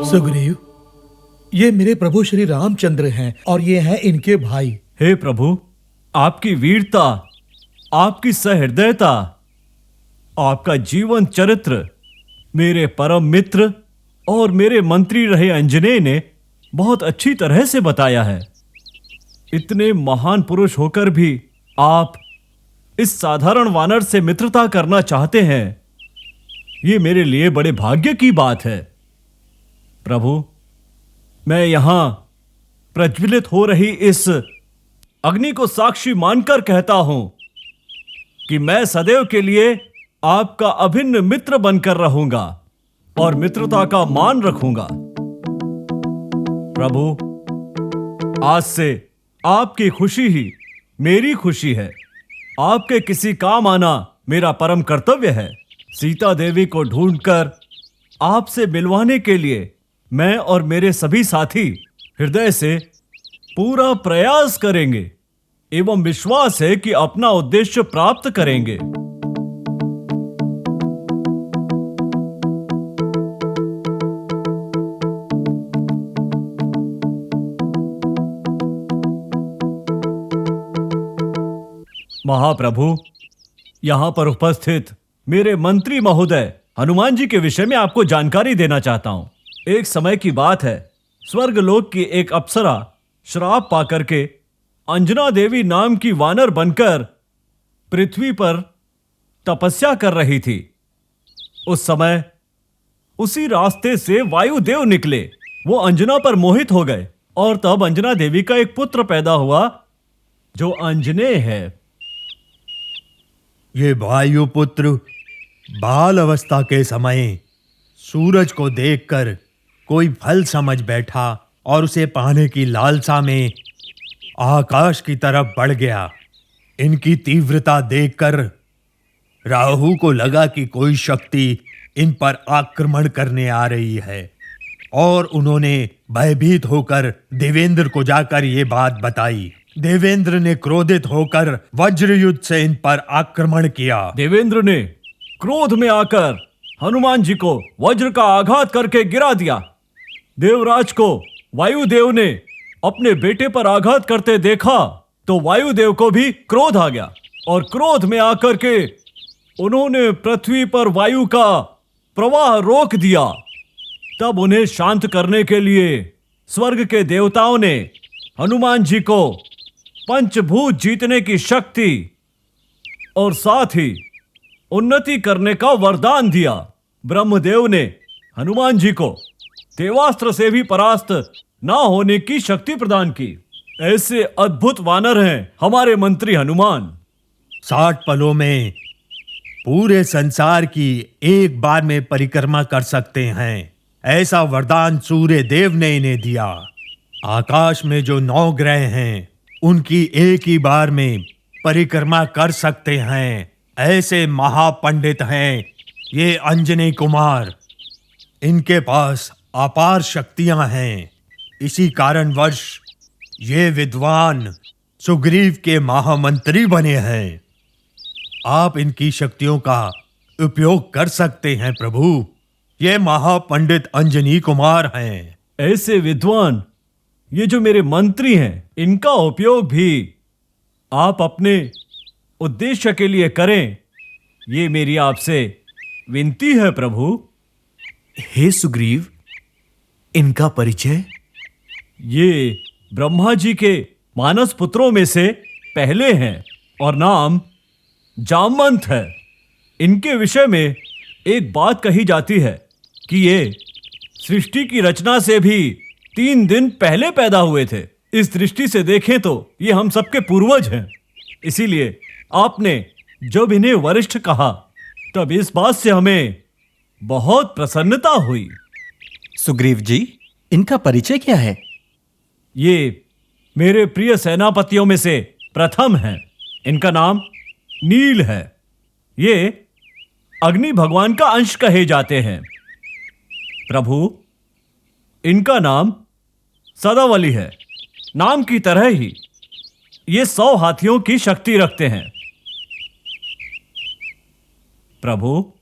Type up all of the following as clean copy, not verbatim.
सुग्रीव, ये मेरे प्रभु श्री रामचंद्र हैं और ये हैं इनके भाई। हे प्रभु, आपकी वीरता, आपकी सहृदयता, आपका जीवन चरित्र मेरे परम मित्र और मेरे मंत्री रहे अंजनेय ने बहुत अच्छी तरह से बताया है। इतने महान पुरुष होकर भी आप इस साधारण वानर से मित्रता करना चाहते हैं, ये मेरे लिए बड़े भाग्य की बात है। प्रभु, मैं यहां प्रज्वलित हो रही इस अग्नि को साक्षी मानकर कहता हूं कि मैं सदैव के लिए आपका अभिन्न मित्र बनकर रहूंगा और मित्रता का मान रखूंगा। प्रभु, आज से आपकी खुशी ही मेरी खुशी है। आपके किसी काम आना मेरा परम कर्तव्य है। सीता देवी को ढूंढकर आपसे मिलवाने के लिए मैं और मेरे सभी साथी हृदय से पूरा प्रयास करेंगे एवं विश्वास है कि अपना उद्देश्य प्राप्त करेंगे। महाप्रभु, यहां पर उपस्थित मेरे मंत्री महोदय हनुमान जी के विषय में आपको जानकारी देना चाहता हूं। एक समय की बात है, स्वर्गलोक की एक अप्सरा श्राप पाकर के अंजना देवी नाम की वानर बनकर पृथ्वी पर तपस्या कर रही थी। उस समय उसी रास्ते से वायुदेव निकले। वो अंजना पर मोहित हो गए और तब अंजना देवी का एक पुत्र पैदा हुआ जो अंजनेय है। ये वायुपुत्र बाल अवस्था के समय सूरज को देखकर कोई फल समझ बैठा और उसे पाने की लालसा में आकाश की तरफ बढ़ गया। इनकी तीव्रता देखकर राहु को लगा कि कोई शक्ति इन पर आक्रमण करने आ रही है और उन्होंने भयभीत होकर देवेंद्र को जाकर ये बात बताई। देवेंद्र ने क्रोधित होकर वज्र युद्ध से इन पर आक्रमण किया। देवेंद्र ने क्रोध में आकर हनुमान जी को वज्र का आघात करके गिरा दिया। देवराज को वायुदेव ने अपने बेटे पर आघात करते देखा तो वायुदेव को भी क्रोध आ गया और क्रोध में आकर के उन्होंने पृथ्वी पर वायु का प्रवाह रोक दिया। तब उन्हें शांत करने के लिए स्वर्ग के देवताओं ने हनुमान जी को पंचभूत जीतने की शक्ति और साथ ही उन्नति करने का वरदान दिया। ब्रह्मदेव ने हनुमान जी को देवास्त्र से भी परास्त ना होने की शक्ति प्रदान की। ऐसे अद्भुत वानर हैं हमारे मंत्री हनुमान। 60 पलों में पूरे संसार की एक बार में परिक्रमा कर सकते हैं, ऐसा वरदान सूर्य देव ने इन्हें दिया। आकाश में जो 9 ग्रह हैं उनकी एक ही बार में परिक्रमा कर सकते हैं, ऐसे महापंडित हैं ये अंजनी कुमार। इनके पास अपार शक्तियां हैं। इसी कारणवश ये विद्वान सुग्रीव के महामंत्री बने हैं। आप इनकी शक्तियों का उपयोग कर सकते हैं प्रभु। ये महापंडित अंजनी कुमार हैं। ऐसे विद्वान ये जो मेरे मंत्री हैं, इनका उपयोग भी आप अपने उद्देश्य के लिए करें, ये मेरी आपसे विनती है प्रभु। हे सुग्रीव, इनका परिचय? ये ब्रह्मा जी के मानस पुत्रों में से पहले हैं और नाम जामवंत है। इनके विषय में एक बात कही जाती है कि ये सृष्टि की रचना से भी 3 दिन पहले पैदा हुए थे। इस दृष्टि से देखें तो ये हम सबके पूर्वज हैं। इसीलिए आपने जब इन्हें वरिष्ठ कहा तब इस बात से हमें बहुत प्रसन्नता हुई। सुग्रीव जी, इनका परिचय क्या है? ये मेरे प्रिय सेनापतियों में से प्रथम हैं। इनका नाम नील है। ये अग्नि भगवान का अंश कहे जाते हैं। प्रभु, इनका नाम सदावली है। नाम की तरह ही ये 100 हाथियों की शक्ति रखते हैं। प्रभु,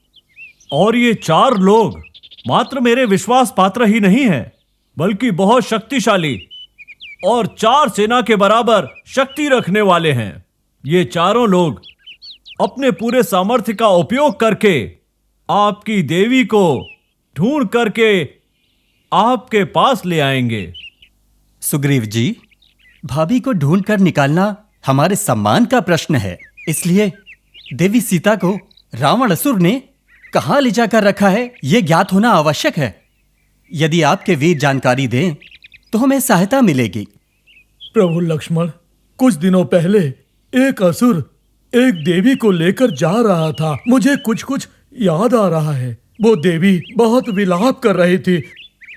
और ये 4 लोग मात्र मेरे विश्वास पात्र ही नहीं है, बल्कि बहुत शक्तिशाली और 4 सेना के बराबर शक्ति रखने वाले हैं। ये चारों लोग अपने पूरे सामर्थ्य का उपयोग करके आपकी देवी को ढूंढ करके आपके पास ले आएंगे। सुग्रीव जी, भाभी को ढूंढकर निकालना हमारे सम्मान का प्रश्न है, इसलिए देवी सीता को रावण असुर ने कहां ले जाकर रखा है, यह ज्ञात होना आवश्यक है। यदि आपके वीर जानकारी दें तो हमें सहायता मिलेगी। प्रभु लक्ष्मण, कुछ दिनों पहले एक असुर एक देवी को लेकर जा रहा था। मुझे कुछ कुछ याद आ रहा है। वो देवी बहुत विलाप कर रही थी।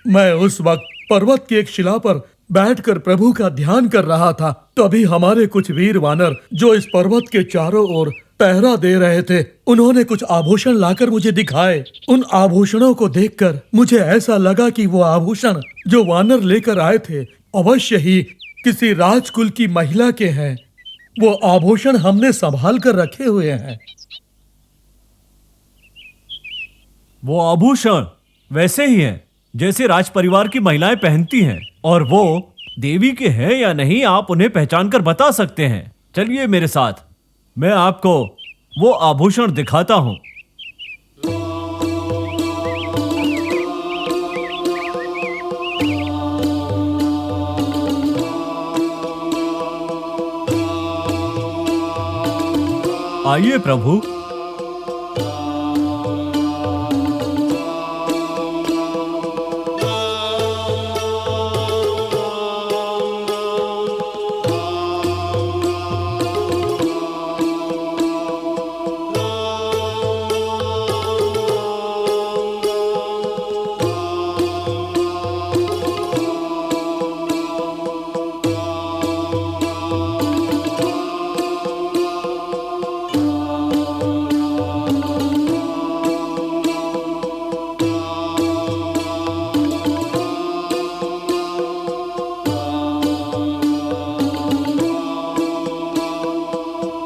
मैं उस वक्त पर्वत की एक शिला पर बैठकर प्रभु का ध्यान कर रहा था। तभी हमारे कुछ वीर वानर जो इस पर्वत के चारों ओर पहरा दे रहे थे, उन्होंने कुछ आभूषण लाकर मुझे दिखाए। उन आभूषणों को देखकर मुझे ऐसा लगा कि वो आभूषण जो वानर लेकर आए थे अवश्य ही किसी राजकुल की महिला के हैं। वो आभूषण हमने संभाल कर रखे हुए हैं। वो आभूषण वैसे ही हैं जैसे राज परिवार की महिलाएं पहनती हैं, और वो देवी के हैं या नहीं आप उन्हें पहचान कर बता सकते हैं। चलिए मेरे साथ, मैं आपको वो आभूषण दिखाता हूं। आइए प्रभु।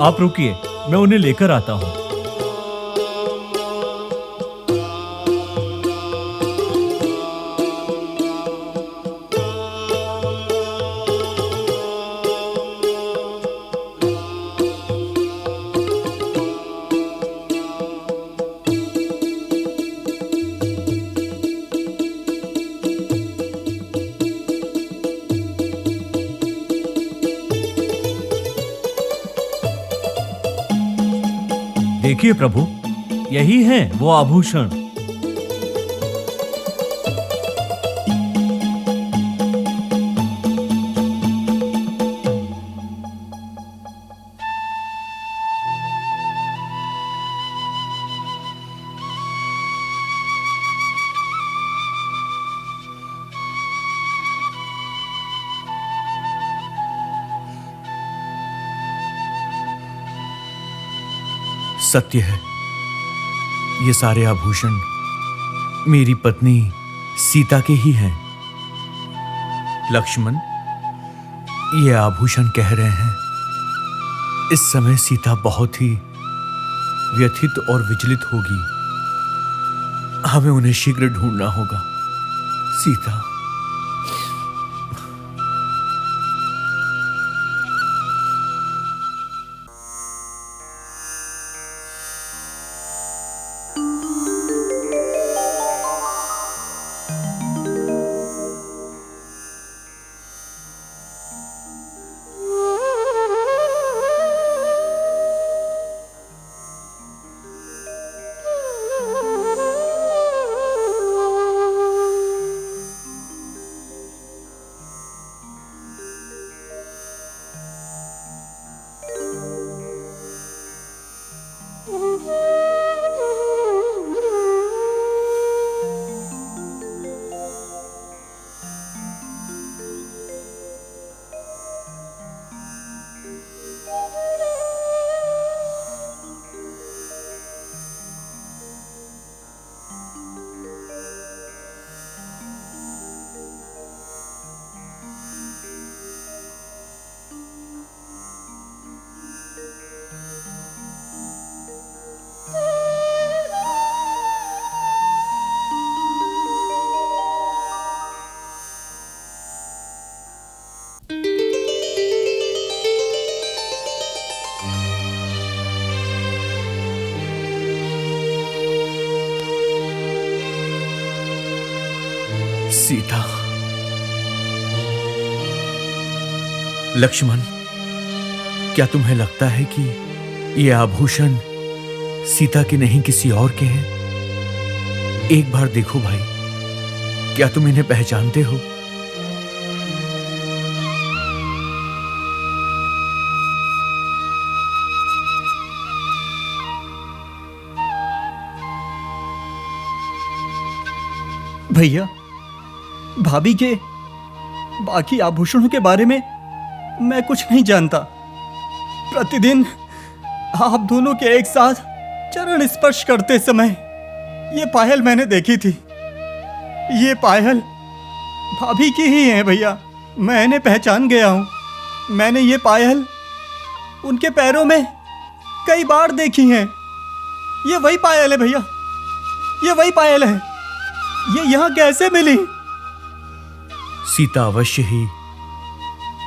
आप रुकिए, मैं उन्हें लेकर आता हूं। देखिए प्रभु, यही है वो आभूषण। सत्य है, ये सारे आभूषण मेरी पत्नी सीता के ही हैं। लक्ष्मण, ये आभूषण कह रहे हैं इस समय सीता बहुत ही व्यथित और विचलित होगी। हमें उन्हें शीघ्र ढूंढना होगा। सीता, सीता। लक्ष्मण, क्या तुम्हें लगता है कि ये आभूषण सीता के नहीं किसी और के हैं? एक बार देखो भाई, क्या तुम इन्हें पहचानते हो? भैया, भाभी के बाकी आभूषणों के बारे में मैं कुछ नहीं जानता। प्रतिदिन आप दोनों के एक साथ चरण स्पर्श करते समय ये पायल मैंने देखी थी। ये पायल भाभी की ही है भैया, मैंने पहचान गया हूं। मैंने ये पायल उनके पैरों में कई बार देखी है। ये वही पायल है भैया, ये वही पायल है। ये यहां कैसे मिली? सीता अवश्य ही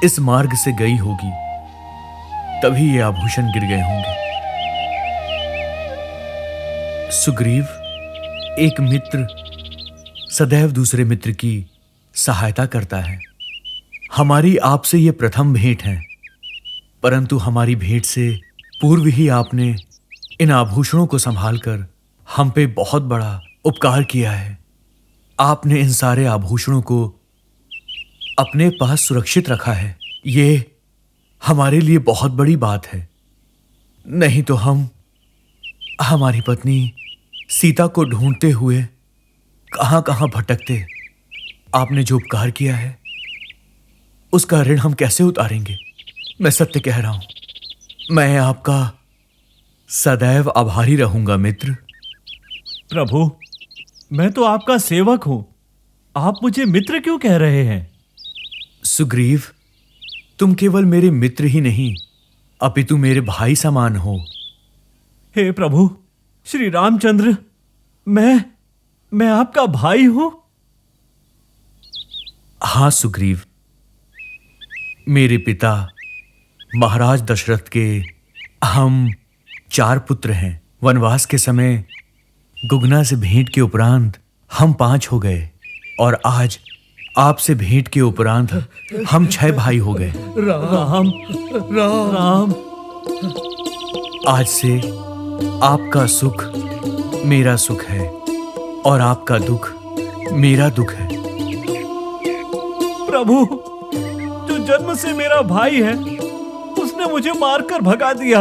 इस मार्ग से गई होगी, तभी ये आभूषण गिर गए होंगे। सुग्रीव, एक मित्र सदैव दूसरे मित्र की सहायता करता है। हमारी आपसे ये प्रथम भेंट है, परंतु हमारी भेंट से पूर्व ही आपने इन आभूषणों को संभालकर हम पे बहुत बड़ा उपकार किया है। आपने इन सारे आभूषणों को अपने पास सुरक्षित रखा है। ये हमारे लिए बहुत बड़ी बात है। नहीं तो हम हमारी पत्नी सीता को ढूंढते हुए कहां कहां भटकते। आपने जो उपकार किया है उसका ऋण हम कैसे उतारेंगे? मैं सत्य कह रहा हूं, मैं आपका सदैव आभारी रहूंगा मित्र। प्रभु, मैं तो आपका सेवक हूं, आप मुझे मित्र क्यों कह रहे हैं? सुग्रीव, तुम केवल मेरे मित्र ही नहीं अपितु मेरे भाई समान हो। हे प्रभु श्री रामचंद्र, मैं आपका भाई हूं। हाँ सुग्रीव, मेरे पिता महाराज दशरथ के हम 4 पुत्र हैं। वनवास के समय गुगना से भेंट के उपरांत हम 5 हो गए और आज आपसे भेंट के उपरांत हम 6 भाई हो गए। राम राम राम, आज से आपका सुख मेरा सुख है और आपका दुख मेरा दुख है। प्रभु, जो जन्म से मेरा भाई है उसने मुझे मारकर भगा दिया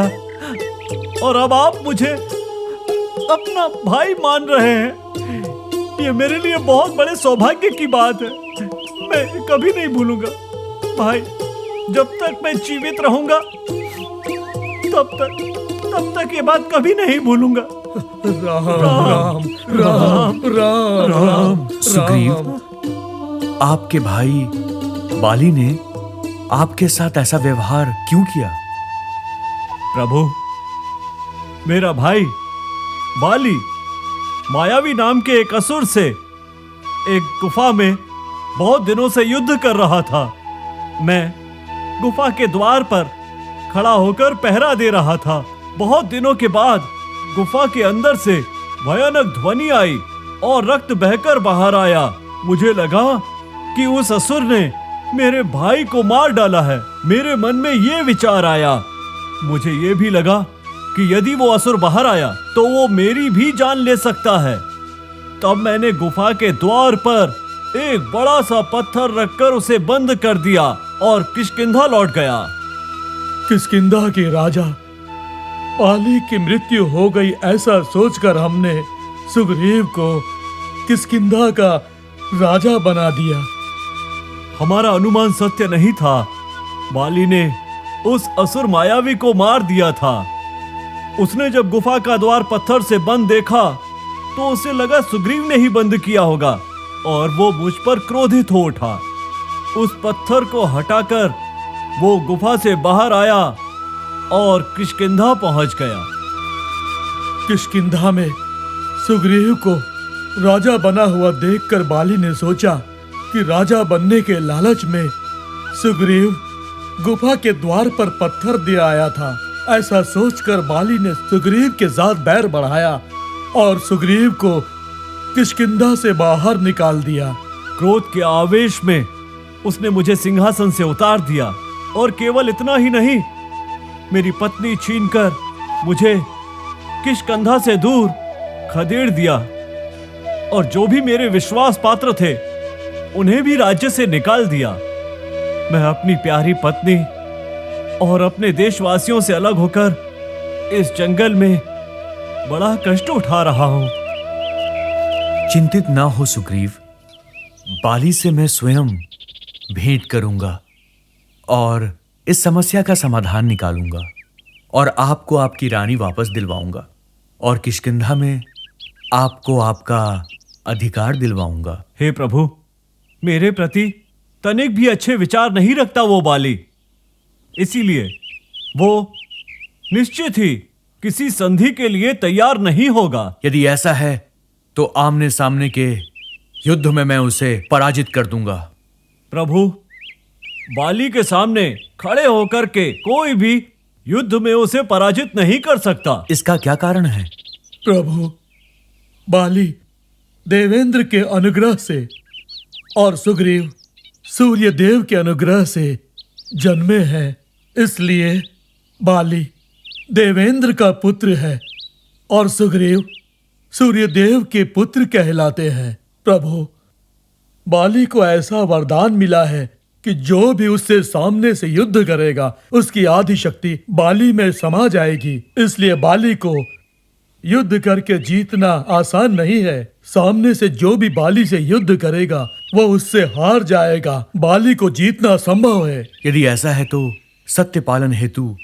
और अब आप मुझे अपना भाई मान रहे हैं। ये मेरे लिए बहुत बड़े सौभाग्य की बात है। मैं कभी नहीं भूलूंगा भाई, जब तक मैं जीवित रहूंगा तब तक ये बात कभी नहीं भूलूंगा। राम राम राम राम राम। सुग्रीव, आपके भाई बाली ने आपके साथ ऐसा व्यवहार क्यों किया? प्रभु, मेरा भाई बाली मायावी नाम के एक असुर से एक गुफा में बहुत दिनों से युद्ध कर रहा था। मैं गुफा के द्वार पर खड़ा होकर पहरा दे रहा था। बहुत दिनों के बाद गुफा के अंदर से भयानक ध्वनि आई और रक्त बहकर बाहर आया। मुझे लगा कि उस असुर ने मेरे भाई को मार डाला है। मेरे मन में ये विचार आया। मुझे ये भी लगा कि यदि वो असुर बाहर आया तो वो मेरी भी जान ले सकता है। तब मैंने गुफा के द्वार पर एक बड़ा सा पत्थर रखकर उसे बंद कर दिया और किष्किंधा लौट गया। किष्किंधा के राजा बाली की मृत्यु हो गई, ऐसा सोचकर हमने सुग्रीव को किष्किंधा का राजा बना दिया। हमारा अनुमान सत्य नहीं था। बाली ने उस असुर मायावी को मार दिया था। उसने जब गुफा का द्वार पत्थर से बंद देखा तो उसे लगा सुग्रीव ने ही बंद किया होगा और वो मुझ पर क्रोधित हो उठा। उस पत्थर को हटाकर वो गुफा से बाहर आया और किष्किंधा पहुंच गया। किष्किंधा में सुग्रीव को राजा बना हुआ देखकर बाली ने सोचा कि राजा बनने के लालच में सुग्रीव गुफा के द्वार पर पत्थर दे आया था। ऐसा सोचकर बाली ने सुग्रीव के साथ बैर बढ़ाया और सुग्रीव को किष्किंधा से बाहर निकाल दिया। क्रोध के आवेश में उसने मुझे सिंहासन से उतार दिया, और केवल इतना ही नहीं, मेरी पत्नी छीनकर मुझे किष्किंधा से दूर खदेड़ दिया, और जो भी मेरे विश्वास पात्र थे उन्हें भी राज्य से निकाल दिया। मैं अपनी प्यारी पत्नी और अपने देशवासियों से अलग होकर इस जंगल में बड़ा कष्ट उठा रहा हूं। चिंतित ना हो सुग्रीव, बाली से मैं स्वयं भेंट करूंगा और इस समस्या का समाधान निकालूंगा, और आपको आपकी रानी वापस दिलवाऊंगा, और किष्किंधा में आपको आपका अधिकार दिलवाऊंगा। हे प्रभु, मेरे प्रति तनिक भी अच्छे विचार नहीं रखता वो बाली, इसीलिए वो निश्चित ही किसी संधि के लिए तैयार नहीं होगा। यदि ऐसा है तो आमने सामने के युद्ध में मैं उसे पराजित कर दूंगा। प्रभु, बाली के सामने खड़े होकर के कोई भी युद्ध में उसे पराजित नहीं कर सकता। इसका क्या कारण है? प्रभु, बाली देवेंद्र के अनुग्रह से और सुग्रीव सूर्य देव के अनुग्रह से जन्मे हैं, इसलिए बाली देवेंद्र का पुत्र है और सुग्रीव सूर्यदेव के पुत्र कहलाते हैं। प्रभु, बाली को ऐसा वरदान मिला है कि जो भी उससे सामने से युद्ध करेगा उसकी आदि शक्ति बाली में समा जाएगी। इसलिए बाली को युद्ध करके जीतना आसान नहीं है। सामने से जो भी बाली से युद्ध करेगा वो उससे हार जाएगा। बाली को जीतना संभव है। यदि ऐसा है तो सत्य पालन हेतु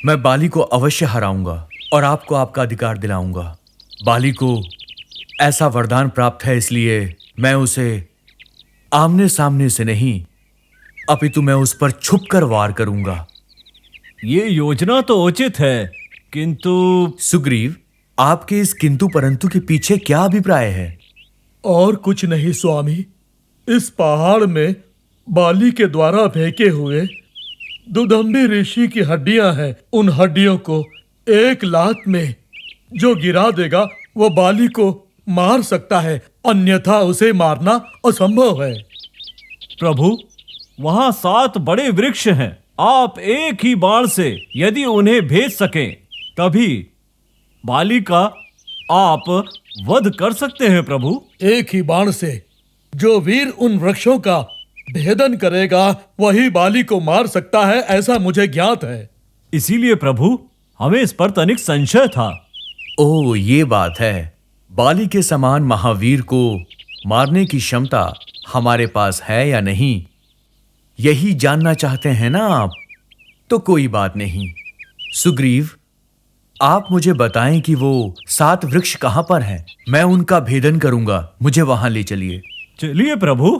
मैं बाली को अवश्य हराऊंगा और आपको आपका अधिकार दिलाऊंगा। बाली को ऐसा वरदान प्राप्त है, इसलिए मैं उसे आमने सामने से नहीं अपितु मैं उस पर छुपकर वार करूंगा। ये योजना तो उचित है, किंतु सुग्रीव, आपके इस किंतु परंतु के पीछे क्या अभिप्राय है? और कुछ नहीं स्वामी, इस पहाड़ में बाली के द्वारा फेंके हुए दुदंबी ऋषि की हड्डियां हैं। उन हड्डियों को एक लात में जो गिरा देगा वो बाली को मार सकता है, अन्यथा उसे मारना असंभव है। प्रभु, वहां 7 बड़े वृक्ष हैं। आप एक ही बाण से यदि उन्हें भेज सकें तभी बाली का आप वध कर सकते हैं। प्रभु, एक ही बाण से जो वीर उन वृक्षों का भेदन करेगा वही बाली को मार सकता है, ऐसा मुझे ज्ञात है। इसीलिए प्रभु, हमें इस पर तनिक संशय था। ओ, ये बात है। बाली के समान महावीर को मारने की क्षमता हमारे पास है या नहीं, यही जानना चाहते हैं ना आप? तो कोई बात नहीं। सुग्रीव, आप मुझे बताएं कि वो 7 वृक्ष कहां पर हैं। मैं उनका भेदन करूंगा, मुझे वहां ले चलिए। चलिए प्रभु।